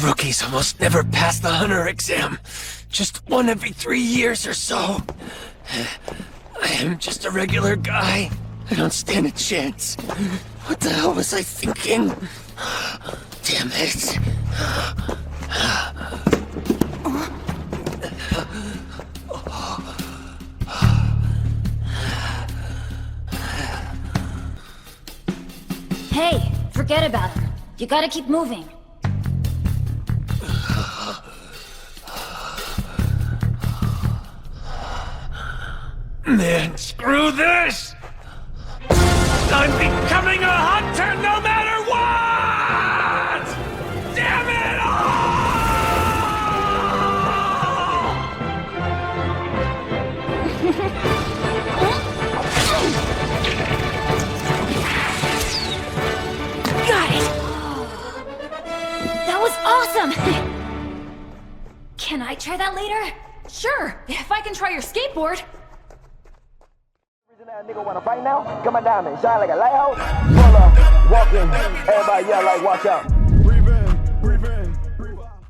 Rookies almost never pass the hunter exam. Just one every 3 years or so. I am just a regular guy. I don't stand a chance. What the hell was I thinking? Damn it. Hey, forget about him. You gotta keep moving. Man, screw this! I'm becoming a hunter no matter what! Damn it Got it! That was awesome! Can I try that later? Sure, if I can try your skateboard. That nigga wanna fight now? Come on down and shine like a lighthouse. Pull up, walking, everybody yell like watch out. Breathe in, breathe in, breathe out.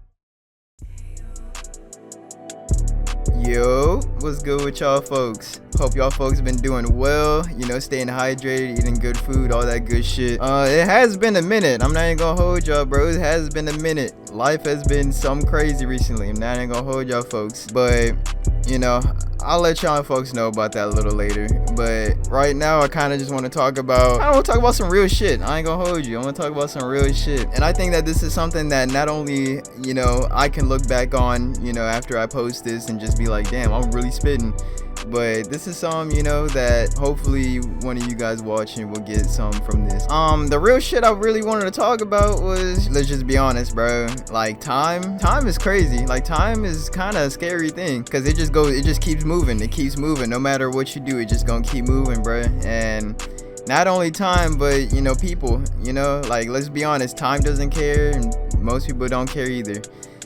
Yo, what's good with y'all folks? Hope y'all folks been doing well, you know, staying hydrated, eating good food, all that good shit. It has been a minute. I'm not even gonna hold y'all, bro. It has been a minute. Life has been something crazy recently. I'm not even gonna hold y'all folks. But, you know, I'll let y'all folks know about that a little later. But right now, I kind of just want to talk about, some real shit. I ain't gonna hold you. I want to talk about some real shit. And I think that this is something that not only, you know, I can look back on, you know, after I post this and just be like, damn, I'm really spitting. But this is some, you know, that hopefully one of you guys watching will get some from this. The real shit I really wanted to talk about was, let's just be honest, bro. Like, time is crazy. Like, time is kind of a scary thing, because it just keeps moving. It keeps moving. No matter what you do, it just gonna keep moving, bro. And not only time, but, you know, people, you know, like, let's be honest, time doesn't care, and most people don't care either.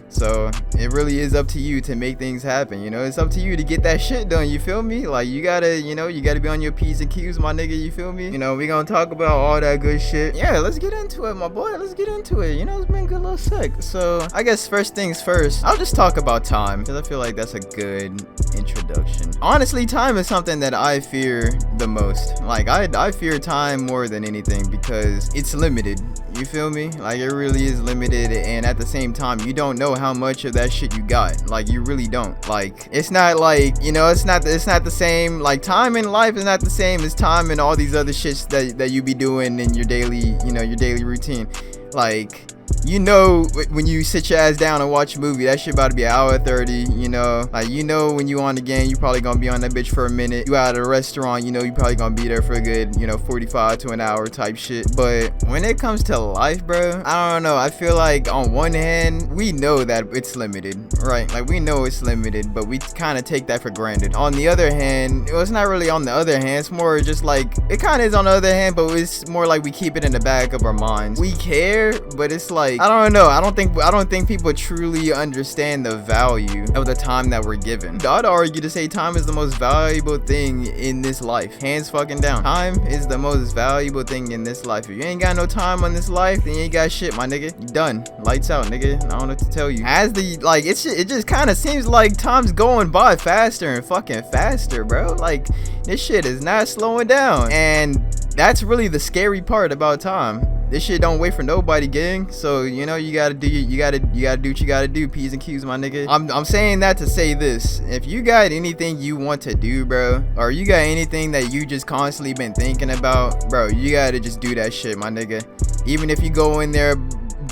So it really is up to you to make things happen, you know. It's up to you to get that shit done, you feel me? Like, you gotta, you know, you gotta be on your P's and Q's, my nigga, you feel me? You know, we gonna talk about all that good shit. Yeah, let's get into it, my boy. Let's get into it. You know, it's been a good little sec. So I guess first things first, I'll just talk about time, because I feel like that's a good introduction. Honestly, time is something that I fear the most. Like, I fear time more than anything, because it's limited. You feel me? Like, it really is limited, and at the same time, you don't know how much of that shit you got. Like, you really don't. Like, it's not like, you know, it's not the same. Like, time in life is not the same as time in all these other shits that you be doing in your daily, you know, your daily routine. Like, you know, when you sit your ass down and watch a movie, that shit about to be an hour 30, you know. Like, you know, when you on the game, you probably gonna be on that bitch for a minute. You out at a restaurant, you know, you probably gonna be there for a good, you know, 45 to an hour type shit. But when it comes to life, bro, I don't know. I feel like on one hand, we know that it's limited, right? Like, we know it's limited, but we kind of take that for granted. On the other hand, well, it's not really on the other hand. It's more just like, it kind of is on the other hand, but it's more like we keep it in the back of our minds. We care, but it's like, I don't know. I don't think people truly understand the value of the time that we're given. I'd argue to say time is the most valuable thing in this life. Hands fucking down. Time is the most valuable thing in this life. If you ain't got no time on this life, then you ain't got shit, my nigga. You done. Lights out, nigga. I don't know what to tell you. As the, like, it just kind of seems like time's going by faster and fucking faster, bro. Like, this shit is not slowing down. And that's really the scary part about time. This shit don't wait for nobody, gang. So, you know, you gotta do what you gotta do. P's and Q's, my nigga. I'm saying that to say this. If you got anything you want to do, bro, or you got anything that you just constantly been thinking about, bro, you gotta just do that shit, my nigga. Even if you go in there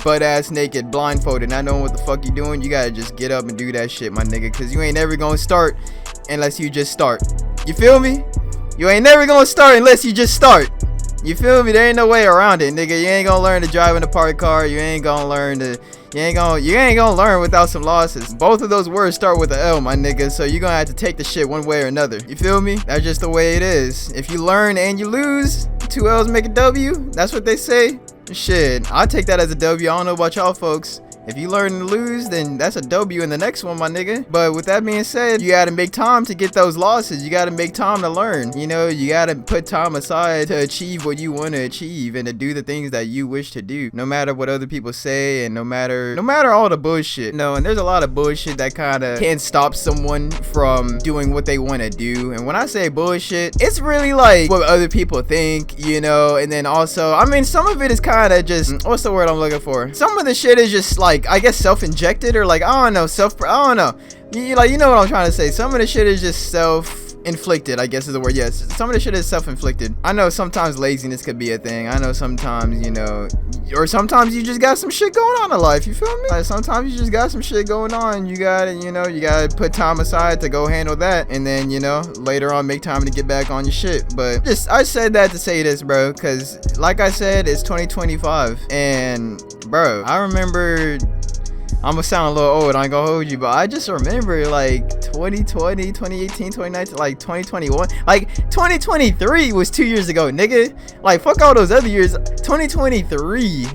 butt ass naked, blindfolded, not knowing what the fuck you doing, you gotta just get up and do that shit, my nigga. Cause you ain't never gonna start unless you just start. You feel me? You ain't never gonna start unless you just start. You feel me? There ain't no way around it, nigga. You ain't gonna learn to drive in a parked car. You ain't gonna learn without some losses. Both of those words start with an L, my nigga. So you're gonna have to take the shit one way or another. You feel me? That's just the way it is. If you learn and you lose, 2 L's make a W. That's what they say. Shit, I take that as a W. I don't know about y'all folks. If you learn to lose, then that's a W in the next one, my nigga. But with that being said, you gotta make time to get those losses. You gotta make time to learn. You know, you gotta put time aside to achieve what you want to achieve and to do the things that you wish to do, no matter what other people say and no matter all the bullshit. No, and there's a lot of bullshit that kind of can stop someone from doing what they want to do. And when I say bullshit, it's really like what other people think, you know. And then also, I mean, some of it is kind of just, what's the word I'm looking for? Some of the shit is just like, I guess self-injected, or like, I don't know, I don't know. You know what I'm trying to say. Some of the shit is just self-inflicted, I guess is the word. Yes, some of the shit is self-inflicted. I know sometimes laziness could be a thing. I know sometimes, you know, or sometimes you just got some shit going on in life. You feel me? Like sometimes you just got some shit going on. You gotta, you know, you gotta put time aside to go handle that, and then, you know, later on make time to get back on your shit. But just, I said that to say this, bro, because like I said, it's 2025, and bro, I remember, I'm gonna sound a little old, I ain't gonna hold you, but I just remember like 2020, 2018, 2019, like 2021, like 2023 was 2 years ago, nigga. Like fuck all those other years. 2023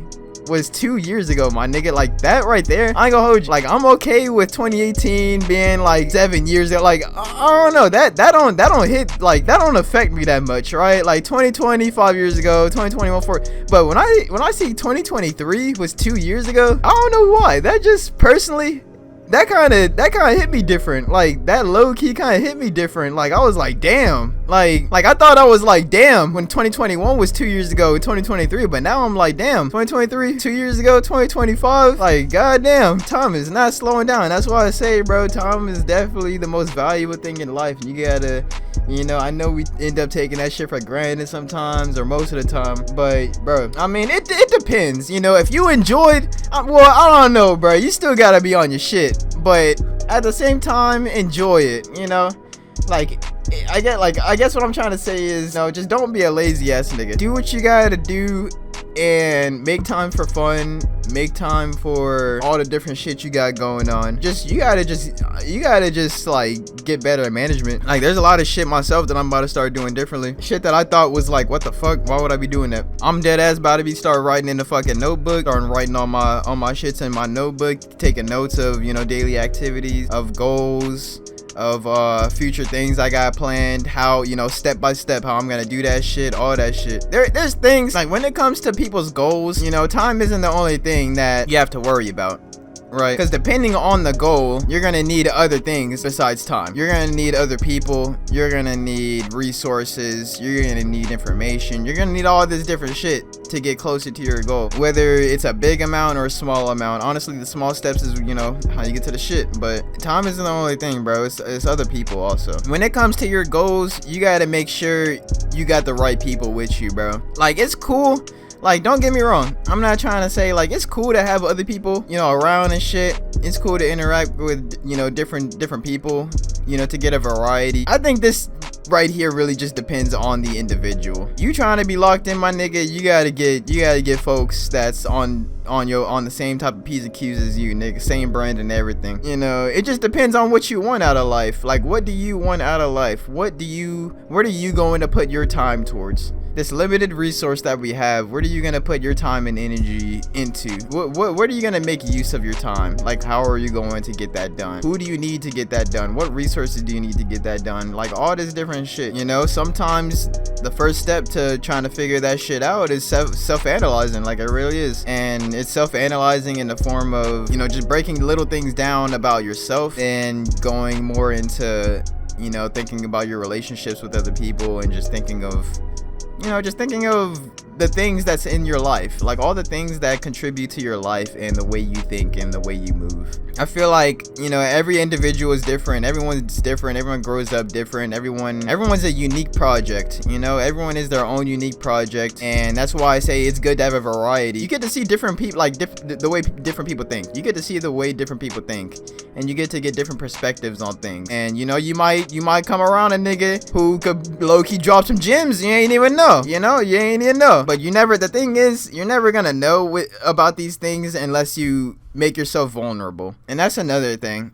was 2 years ago, my nigga. Like that right there, I ain't gonna hold you. Like I'm okay with 2018 being like 7 years ago. Like I don't know, that don't hit, like that don't affect me that much, right? Like 2020 5 years ago, 2021 4, but when I see 2023 was 2 years ago, I don't know why. That just personally, that kind of hit me different. Like that low key kind of hit me different. Like I was like, damn. Like I thought I was like, damn, when 2021 was 2 years ago, 2023, but now I'm like, damn, 2023 2 years ago, 2025, like goddamn, time is not slowing down. That's why I say, bro, time is definitely the most valuable thing in life. You gotta, you know, I know we end up taking that shit for granted sometimes, or most of the time, but bro, I mean, it depends. You know, if you enjoyed, well, I don't know, bro, you still gotta be on your shit, but at the same time, enjoy it, you know. Like I guess what I'm trying to say is, no, just don't be a lazy ass nigga. Do what you gotta do and make time for fun, make time for all the different shit you got going on. You gotta just like get better at management. Like there's a lot of shit myself that I'm about to start doing differently. Shit that I thought was like, what the fuck, why would I be doing that? I'm dead ass about to start writing in the fucking notebook, starting writing all my shits in my notebook, taking notes of, you know, daily activities, of goals, of future things I got planned, how, you know, step by step how I'm gonna do that shit, all that shit. There's things like when it comes to people's goals, you know, time isn't the only thing that you have to worry about, right? Because depending on the goal, you're gonna need other things besides time. You're gonna need other people, you're gonna need resources, you're gonna need information, you're gonna need all this different shit to get closer to your goal, whether it's a big amount or a small amount. Honestly, the small steps is, you know, how you get to the shit, but time isn't the only thing, bro. It's other people also. When it comes to your goals, you gotta make sure you got the right people with you, bro. Like it's cool, like don't get me wrong, I'm not trying to say, like, it's cool to have other people, you know, around and shit. It's cool to interact with, you know, different people, you know, to get a variety. I think this right here really just depends on the individual. You trying to be locked in, my nigga, you gotta get folks that's on the same type of P's and Q's as you, nigga, same brand and everything. You know, it just depends on what you want out of life. Like, what do you want out of life? What are you going to put your time towards? This limited resource that we have, what are you gonna put your time and energy into? What are you gonna make use of your time? Like, how are you going to get that done? Who do you need to get that done? What resources do you need to get that done? Like all this different shit, you know. Sometimes the first step to trying to figure that shit out is self-analyzing. Like it really is. And it's self-analyzing in the form of, you know, just breaking little things down about yourself and going more into, you know, thinking about your relationships with other people and just thinking of, you know, just thinking of the things that's in your life, like all the things that contribute to your life and the way you think and the way you move. I feel like, you know, every individual is different. Everyone's different. Everyone grows up different. Everyone's a unique project, you know. Everyone is their own unique project, and that's why I say it's good to have a variety. You get to see different people, like the way different people think. You get to see the way different people think, and you get to get different perspectives on things. And you know, you might come around a nigga who could low-key drop some gems you ain't even know. You know, you ain't even know. But the thing is, you're never gonna know about these things unless you make yourself vulnerable. And that's another thing.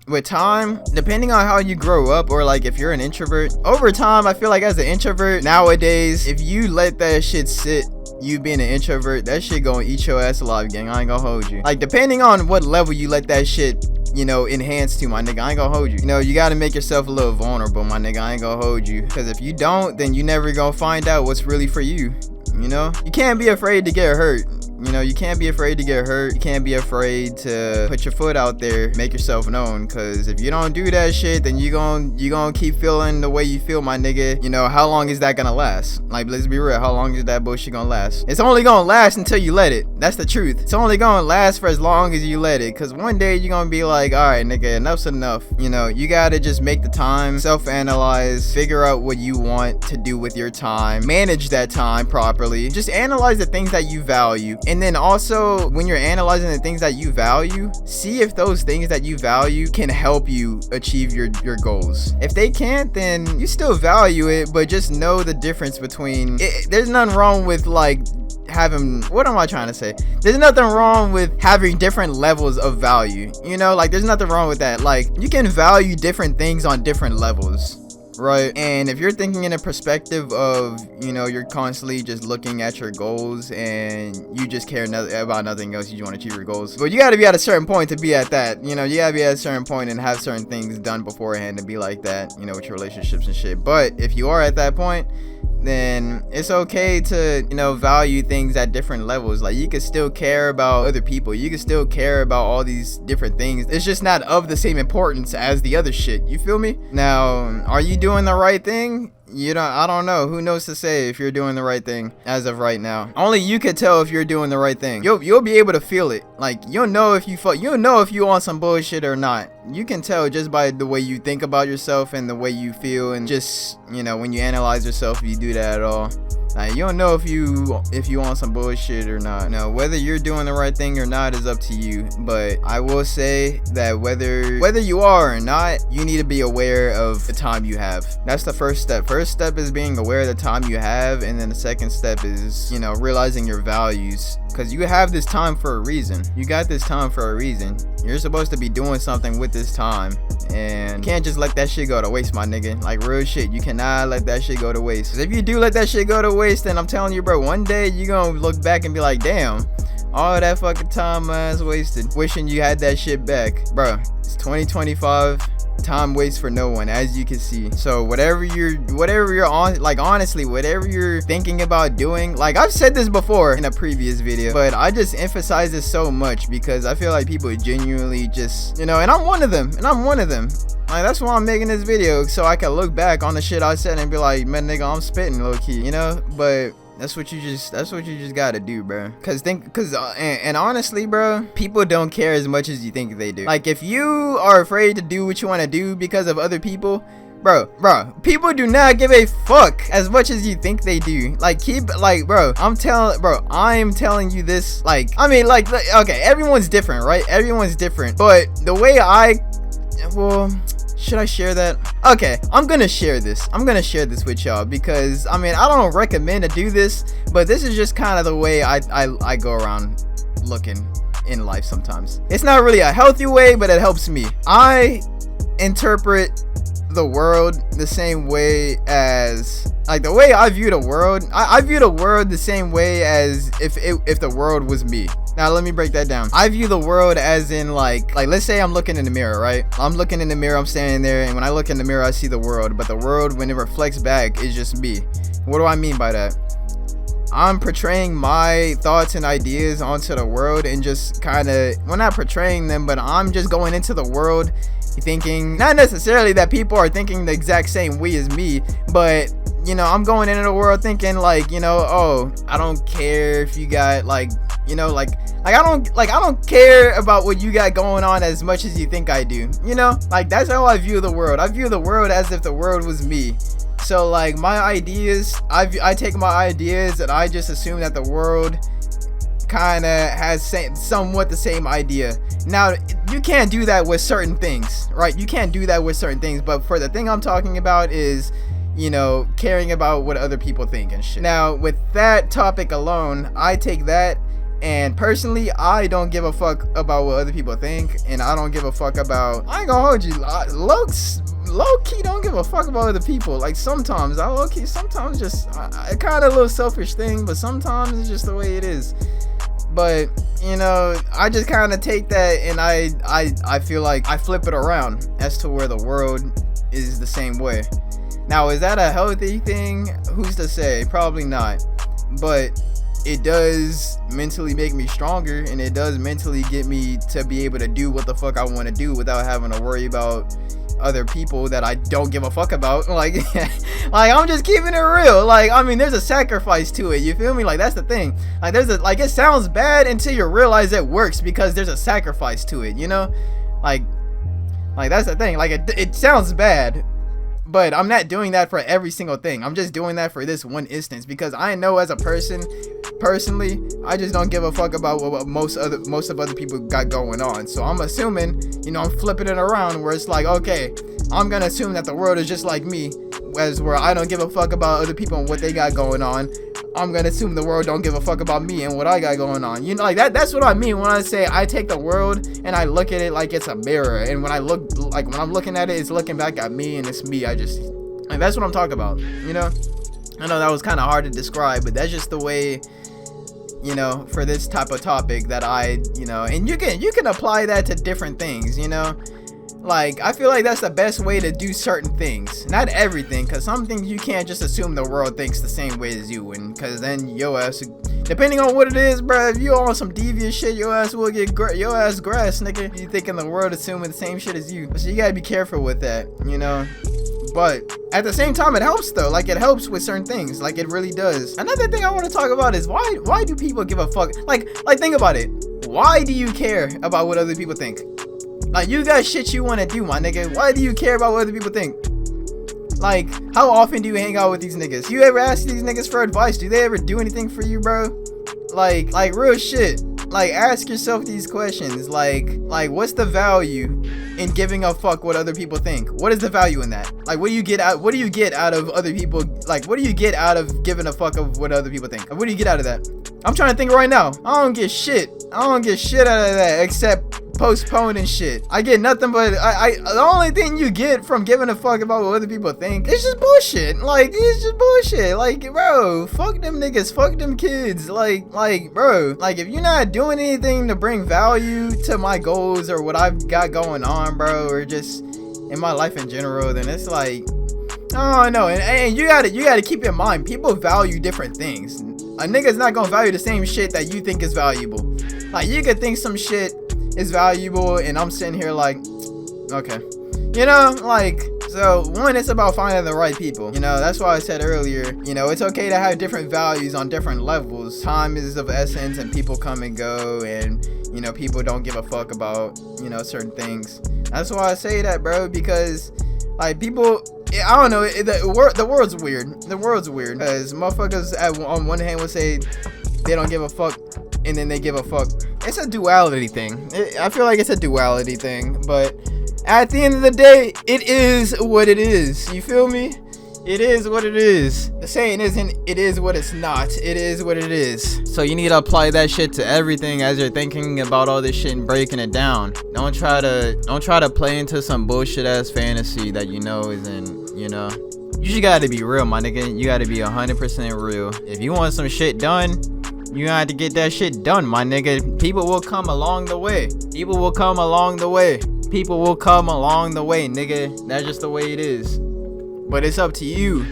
with time, depending on how you grow up, or like if you're an introvert, over time, I feel like as an introvert nowadays, if you let that shit sit, you being an introvert, that shit gonna eat your ass alive, gang. I ain't gonna hold you. Like, depending on what level you let that shit, you know, enhance to, my nigga, I ain't gonna hold you. You know, you gotta make yourself a little vulnerable, my nigga. I ain't gonna hold you. Because if you don't, then you never gonna find out what's really for you. You know, you can't be afraid to get hurt. You know, you can't be afraid to get hurt. You can't be afraid to put your foot out there, make yourself known. Cause if you don't do that shit, then you gonna keep feeling the way you feel, my nigga. You know, how long is that gonna last? Like, let's be real, how long is that bullshit gonna last? It's only gonna last until you let it. That's the truth. It's only gonna last for as long as you let it. Cause one day you're gonna be like, all right, nigga, enough's enough. You know, you gotta just make the time, self-analyze, figure out what you want to do with your time, manage that time properly. Just analyze the things that you value. And then also, when you're analyzing the things that you value, see if those things that you value can help you achieve your goals. If they can't, then you still value it, but just know the difference between it. There's nothing wrong with like having, what am I trying to say? There's nothing wrong with having different levels of value. You know, like there's nothing wrong with that. Like, you can value different things on different levels. Right? And if you're thinking in a perspective of, you know, you're constantly just looking at your goals and you just care about nothing else, you just want to achieve your goals. But you got to be at a certain point to be at that. You know, you got to be at a certain point and have certain things done beforehand to be like that, you know, with your relationships and shit. But if you are at that point, then it's okay to, you know, value things at different levels. Like, you can still care about other people, you can still care about all these different things. It's just not of the same importance as the other shit. You feel me? Now, are you doing the right thing? I don't know. Who knows to say if you're doing the right thing as of right now? Only you could tell if you're doing the right thing. You'll be able to feel it. Like, you'll know if you on some bullshit or not. You can tell just by the way you think about yourself and the way you feel, and just, you know, when you analyze yourself, if you do that at all. Like, you don't know if you on some bullshit or not. Now, whether you're doing the right thing or not is up to you. But I will say that whether you are or not, you need to be aware of the time you have. That's the first step. First step is being aware of the time you have, and then the second step is, you know, realizing your values. Because you have this time for a reason. You got this time for a reason. You're supposed to be doing something with this time, and you can't just let that shit go to waste, my nigga. Like, real shit, you cannot let that shit go to waste. Because if you do let that shit go to waste, then I'm telling you, bro, one day you gonna look back and be like, damn, all that fucking time my ass wasted wishing you had that shit back. Bro, it's 2025. Time waits for no one, as you can see. So whatever you're on, like, honestly, whatever you're thinking about doing, like, I've said this before in a previous video, but I just emphasize this so much because I feel like people genuinely just, you know, and I'm one of them. Like, that's why I'm making this video, so I can look back on the shit I said and be like, man, nigga, I'm spitting low key, you know. But that's what you just gotta do, bro. And honestly, bro, people don't care as much as you think they do. Like, if you are afraid to do what you want to do because of other people, bro, people do not give a fuck as much as you think they do. Like, I'm telling you this. Like, I mean, like, okay, everyone's different, right? Everyone's different. But the way should I share that? Okay, I'm gonna share this with y'all because, I mean, I don't recommend to do this, but this is just kind of the way I go around looking in life sometimes. It's not really a healthy way, but it helps me. I interpret the world the same way as, like, the way I view the world, I view the world the same way as if the world was me. Now, let me break that down. I view the world as in, like, let's say I'm looking in the mirror, right? I'm looking in the mirror, I'm standing there, and when I look in the mirror, I see the world, but the world, when it reflects back, is just me. What do I mean by that? I'm portraying my thoughts and ideas onto the world and just kind of, well, not portraying them, but I'm just going into the world thinking, not necessarily that people are thinking the exact same way as me, but, you know, I'm going into the world thinking, like, you know, oh, I don't care if you got, like, you know, like I don't care about what you got going on as much as you think I do, you know? Like, that's how I view the world. I view the world as if the world was me. So, like, my ideas, I take my ideas and I just assume that the world kind of has somewhat the same idea. Now, you can't do that with certain things, right? You can't do that with certain things, but for the thing I'm talking about is, you know, caring about what other people think and shit. Now, with that topic alone, I take that And personally, I don't give a fuck about what other people think, and I don't give a fuck about, I ain't gonna hold you, low-key don't give a fuck about other people. Like sometimes, I low-key, sometimes just, kind of a little selfish thing, but sometimes it's just the way it is. But, you know, I just kind of take that and I feel like I flip it around as to where the world is the same way. Now, is that a healthy thing? Who's to say? Probably not. But it does mentally make me stronger, and it does mentally get me to be able to do what the fuck I want to do without having to worry about other people that I don't give a fuck about. Like I'm just keeping it real. Like, I mean, there's a sacrifice to it, you feel me? Like, that's the thing. Like, it sounds bad until you realize it works, because there's a sacrifice to it, you know? Like that's the thing. Like, it sounds bad, but I'm not doing that for every single thing. I'm just doing that for this one instance, because I know as a person, personally, I just don't give a fuck about what most of other people got going on. So I'm assuming, you know, I'm flipping it around where it's like, okay, I'm gonna assume that the world is just like me, as where I don't give a fuck about other people and what they got going on. I'm gonna assume the world don't give a fuck about me and what I got going on. You know, like that's what I mean when I say I take the world and I look at it like it's a mirror, and when I'm looking at it, it's looking back at me, and it's me. Like, that's what I'm talking about, you know? I know that was kind of hard to describe, but that's just the way, you know, for this type of topic that I, you know, and you can apply that to different things, you know? Like, I feel like that's the best way to do certain things. Not everything, because some things you can't just assume the world thinks the same way as you, and because then your ass, depending on what it is, bro, if you on some devious shit, your ass will get your ass grass, nigga. You thinking the world assuming the same shit as you. So you gotta be careful with that, you know? But at the same time, it helps though. Like, it helps with certain things. Like, it really does. Another thing I want to talk about is why do people give a fuck? Like think about it. Why do you care about what other people think? Like, you got shit you want to do, my nigga. Why do you care about what other people think? Like, how often do you hang out with these niggas? You ever ask these niggas for advice? Do they ever do anything for you, bro? Like real shit. Like, ask yourself these questions. Like what's the value in giving a fuck what other people think? What is the value in that? Like, what do you get out of other people? Like, what do you get out of giving a fuck of what other people think? What do you get out of that? I'm trying to think right now. I don't get shit out of that except postponing shit. I get nothing but the only thing you get from giving a fuck about what other people think is just bullshit. Like, it's just bullshit. Like, bro, fuck them niggas, fuck them kids. Like, bro, like, if you're not doing anything to bring value to my goals or what I've got going on, bro, or just in my life in general, then it's like, oh no. And you gotta keep in mind, people value different things. A nigga's not gonna value the same shit that you think is valuable. Like, you could think some shit is valuable, and I'm sitting here like, okay, you know, like, so one, it's about finding the right people. You know, that's why I said earlier, you know, it's okay to have different values on different levels. Time is of essence, and people come and go, and, you know, people don't give a fuck about, you know, certain things. That's why I say that, bro, because, like, people, I don't know, the world's weird. The world's weird, because motherfuckers on one hand will say they don't give a fuck, and then they give a fuck. It's a duality thing. I feel like it's a duality thing, but at the end of the day, it is what it is. You feel me? It is what it is. The saying isn't, it is what it's not. It is what it is. So you need to apply that shit to everything as you're thinking about all this shit and breaking it down. Don't try to play into some bullshit ass fantasy that you know isn't, you know. You just gotta be real, my nigga. You gotta be 100% real. If you want some shit done, you got to get that shit done, my nigga. People will come along the way. People will come along the way. People will come along the way, nigga. That's just the way it is. But it's up to you.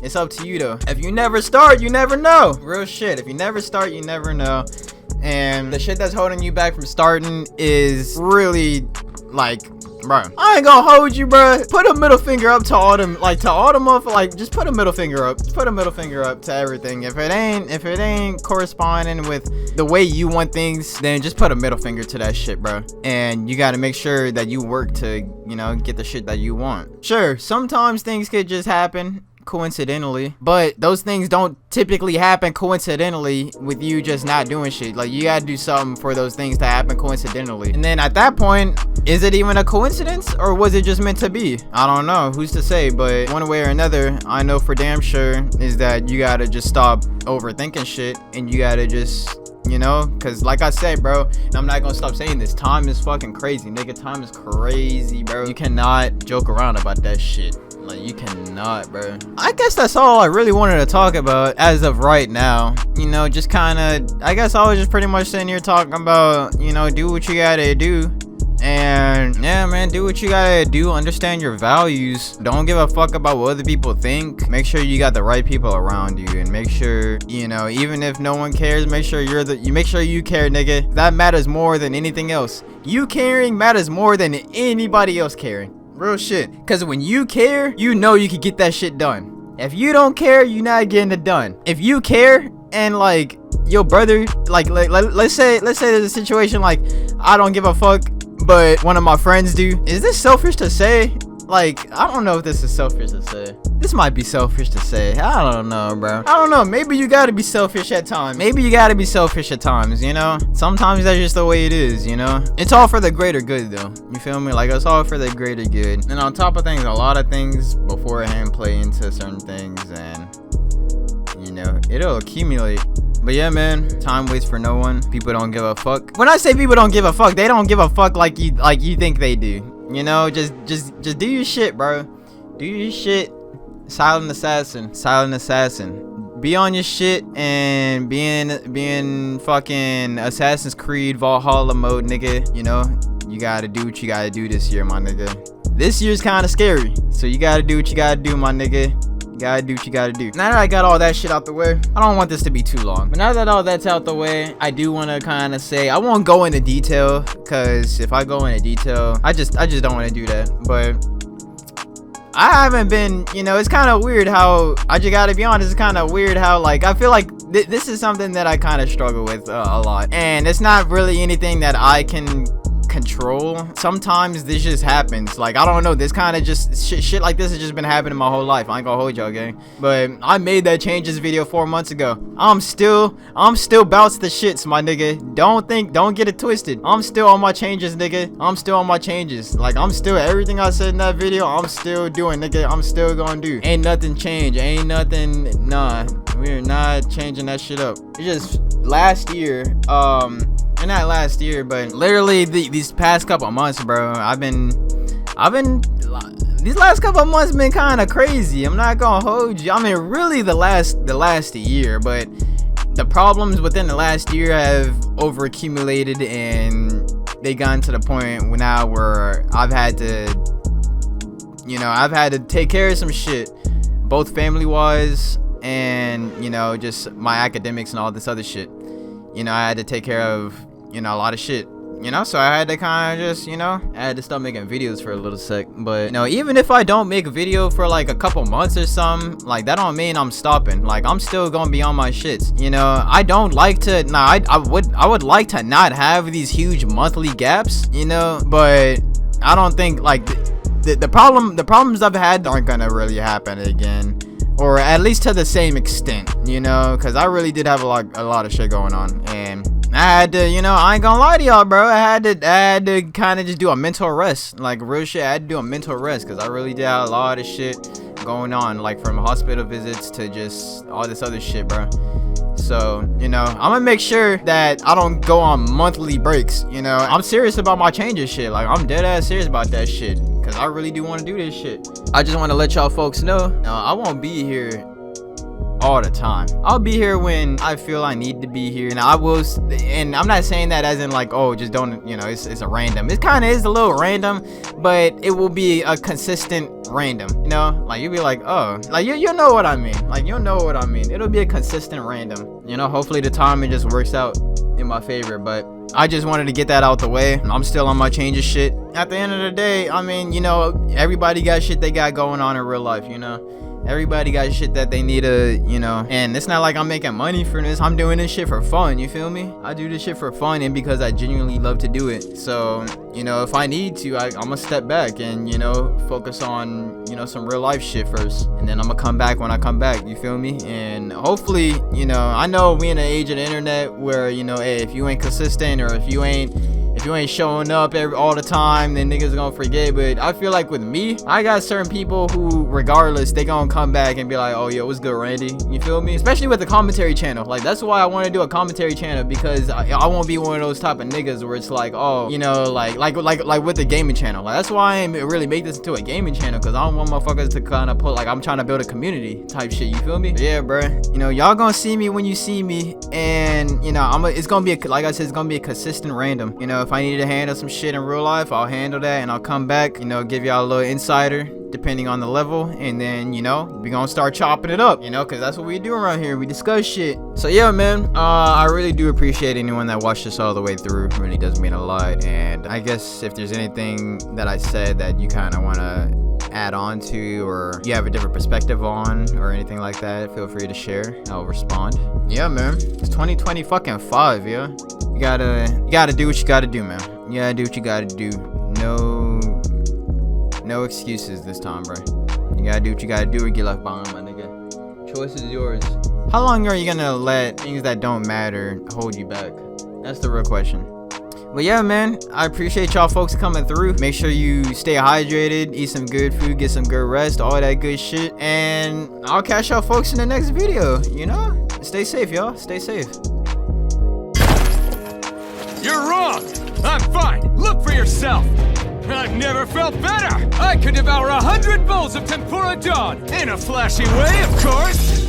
It's up to you, though. If you never start, you never know. Real shit. If you never start, you never know. And the shit that's holding you back from starting is really, like, bro, I ain't gonna hold you, bro. Put a middle finger up to all them, like, just put a middle finger up. Just put a middle finger up to everything. If it ain't corresponding with the way you want things, then just put a middle finger to that shit, bro. And you gotta make sure that you work to, you know, get the shit that you want. Sure, sometimes things could just happen coincidentally, but those things don't typically happen coincidentally with you just not doing shit. Like, you gotta do something for those things to happen coincidentally. And then at that point, is it even a coincidence, or was it just meant to be? I don't know, who's to say, but one way or another, I know for damn sure is that you gotta just stop overthinking shit, and you gotta just, you know, because like I said, bro, and I'm not gonna stop saying this, time is fucking crazy, nigga. Time is crazy, bro. You cannot joke around about that shit. Like, you cannot, bro. I guess that's all I really wanted to talk about as of right now. You know, just kind of, I guess I was just pretty much sitting here talking about, you know, do what you gotta do. And yeah, man, do what you gotta do. Understand your values. Don't give a fuck about what other people think. Make sure you got the right people around you, and make sure, you know, even if no one cares, make sure make sure you care, nigga. That matters more than anything else. You caring matters more than anybody else caring. Real shit. Cause when you care, you know you can get that shit done. If you don't care, you're not getting it done. If you care and like your brother, like let's say there's a situation like I don't give a fuck, but one of my friends do. Is this selfish to say? Like, I don't know if this is selfish to say. This might be selfish to say. I don't know, bro. I don't know. Maybe you gotta be selfish at times. Maybe you gotta be selfish at times, you know? Sometimes that's just the way it is, you know? It's all for the greater good, though. You feel me? Like, it's all for the greater good. And on top of things, a lot of things beforehand play into certain things, and, you know, it'll accumulate. But yeah, man, time waits for no one. People don't give a fuck. When I say people don't give a fuck, they don't give a fuck like you think they do. You know, just do your shit, bro. Do your shit. Silent assassin. Silent assassin. Be on your shit and being fucking Assassin's Creed Valhalla mode, nigga. You know, you gotta do what you gotta do this year, my nigga. This year's kind of scary, so you gotta do what you gotta do, my nigga. Gotta do what you gotta do. Now that I got all that shit out the way, I don't want this to be too long, but now that all that's out the way, I do want to kind of say, I won't go into detail, because if I go into detail, I just don't want to do that. But I haven't been, you know, it's kind of weird how, I just gotta be honest, it's kind of weird how, like, I feel like this is something that I kind of struggle with a lot, and it's not really anything that I can control. Sometimes this just happens. Like, I don't know, this kind of just shit like this has just been happening my whole life. I ain't gonna hold y'all, gang, but I made that changes video 4 months ago. I'm still bouts the shits, my nigga. Don't get it twisted. I'm still on my changes, nigga. I'm still on my changes. Like, I'm still, everything I said in that video, I'm still doing, nigga. I'm still gonna do. Ain't nothing changed. Ain't nothing. Nah, we're not changing that shit up. It's just last year, and not last year, but literally these past couple of months, bro, I've been these last couple of months been kind of crazy. I'm not gonna hold you. I mean, really the last year, but the problems within the last year have overaccumulated, and they gotten to the point now where I've had to take care of some shit, both family wise and, you know, just my academics and all this other shit. You know, I had to take care of, you know, a lot of shit, you know, so I had to kind of just, you know, I had to start making videos for a little sec. But, you know, even if I don't make a video for like a couple months or something, like, that don't mean I'm stopping. Like, I'm still gonna be on my shits, you know. I don't like to, I would like to not have these huge monthly gaps, you know, but I don't think, like, the problems I've had aren't gonna really happen again, or at least to the same extent, you know, because I really did have a lot of shit going on, and I had to, you know, I ain't gonna lie to y'all, bro. I had to kind of just do a mental rest, like, real shit. I had to do a mental rest because I really did have a lot of shit going on, like, from hospital visits to just all this other shit, bro. So, you know, I'm gonna make sure that I don't go on monthly breaks, you know. I'm serious about my changes shit. Like, I'm dead ass serious about that shit, because I really do want to do this shit. I just want to let y'all folks know, I won't be here all the time. I'll be here when I feel I need to be here, and I will, and I'm not saying that as in like, oh, just don't, you know, it's a random. It kind of is a little random, but it will be a consistent random, you know. Like, you'll be like, oh, like, you know what I mean. Like, you'll know what I mean. It'll be a consistent random, you know. Hopefully the timing just works out in my favor, but I just wanted to get that out the way. I'm still on my changes shit. At the end of the day, I mean, you know, everybody got shit they got going on in real life, you know. Everybody got shit that they need to, you know, and it's not like I'm making money for this. I'm doing this shit for fun, you feel me? I do this shit for fun and because I genuinely love to do it. So, you know, if I need to, I'm gonna step back and, you know, focus on, you know, some real life shit first. And then I'm gonna come back when I come back, you feel me? And hopefully, you know, I know we in the age of the internet where, you know, hey, if you ain't consistent or if you ain't showing up all the time, then niggas gonna forget. But I feel like with me, I got certain people who, regardless, they gonna come back and be like, oh yo, what's good, Randy? You feel me? Especially with the commentary channel. Like, that's why I want to do a commentary channel, because I won't be one of those type of niggas where it's like, oh, you know, like with the gaming channel. Like, that's why I ain't really make this into a gaming channel, because I don't want motherfuckers to kind of put like I'm trying to build a community type shit. You feel me? But yeah, bruh. You know, y'all gonna see me when you see me, and you know, it's gonna be like I said, it's gonna be a consistent random. You know, if I need to handle some shit in real life, I'll handle that and I'll come back, you know, give y'all a little insider depending on the level, and then, you know, we gonna start chopping it up, you know, because that's what we do around here. We discuss shit. So yeah, man, I really do appreciate anyone that watched this all the way through. It really does mean a lot. And I guess if there's anything that I said that you kind of want to add on to, or you have a different perspective on, or anything like that, feel free to share. I'll respond. Yeah, man, it's 2020 fucking 5, yeah. You gotta do what you gotta do, man. You gotta do what you gotta do. No excuses this time, bro. You gotta do what you gotta do and get left behind, my nigga. Choice is yours. How long are you gonna let things that don't matter hold you back? That's the real question. But yeah, man, I appreciate y'all folks coming through. Make sure you stay hydrated, eat some good food, get some good rest, all that good shit. And I'll catch y'all folks in the next video, you know? Stay safe, y'all. Stay safe. You're wrong! I'm fine! Look for yourself! I've never felt better! I could devour 100 bowls of tempura dawn! In a flashy way, of course!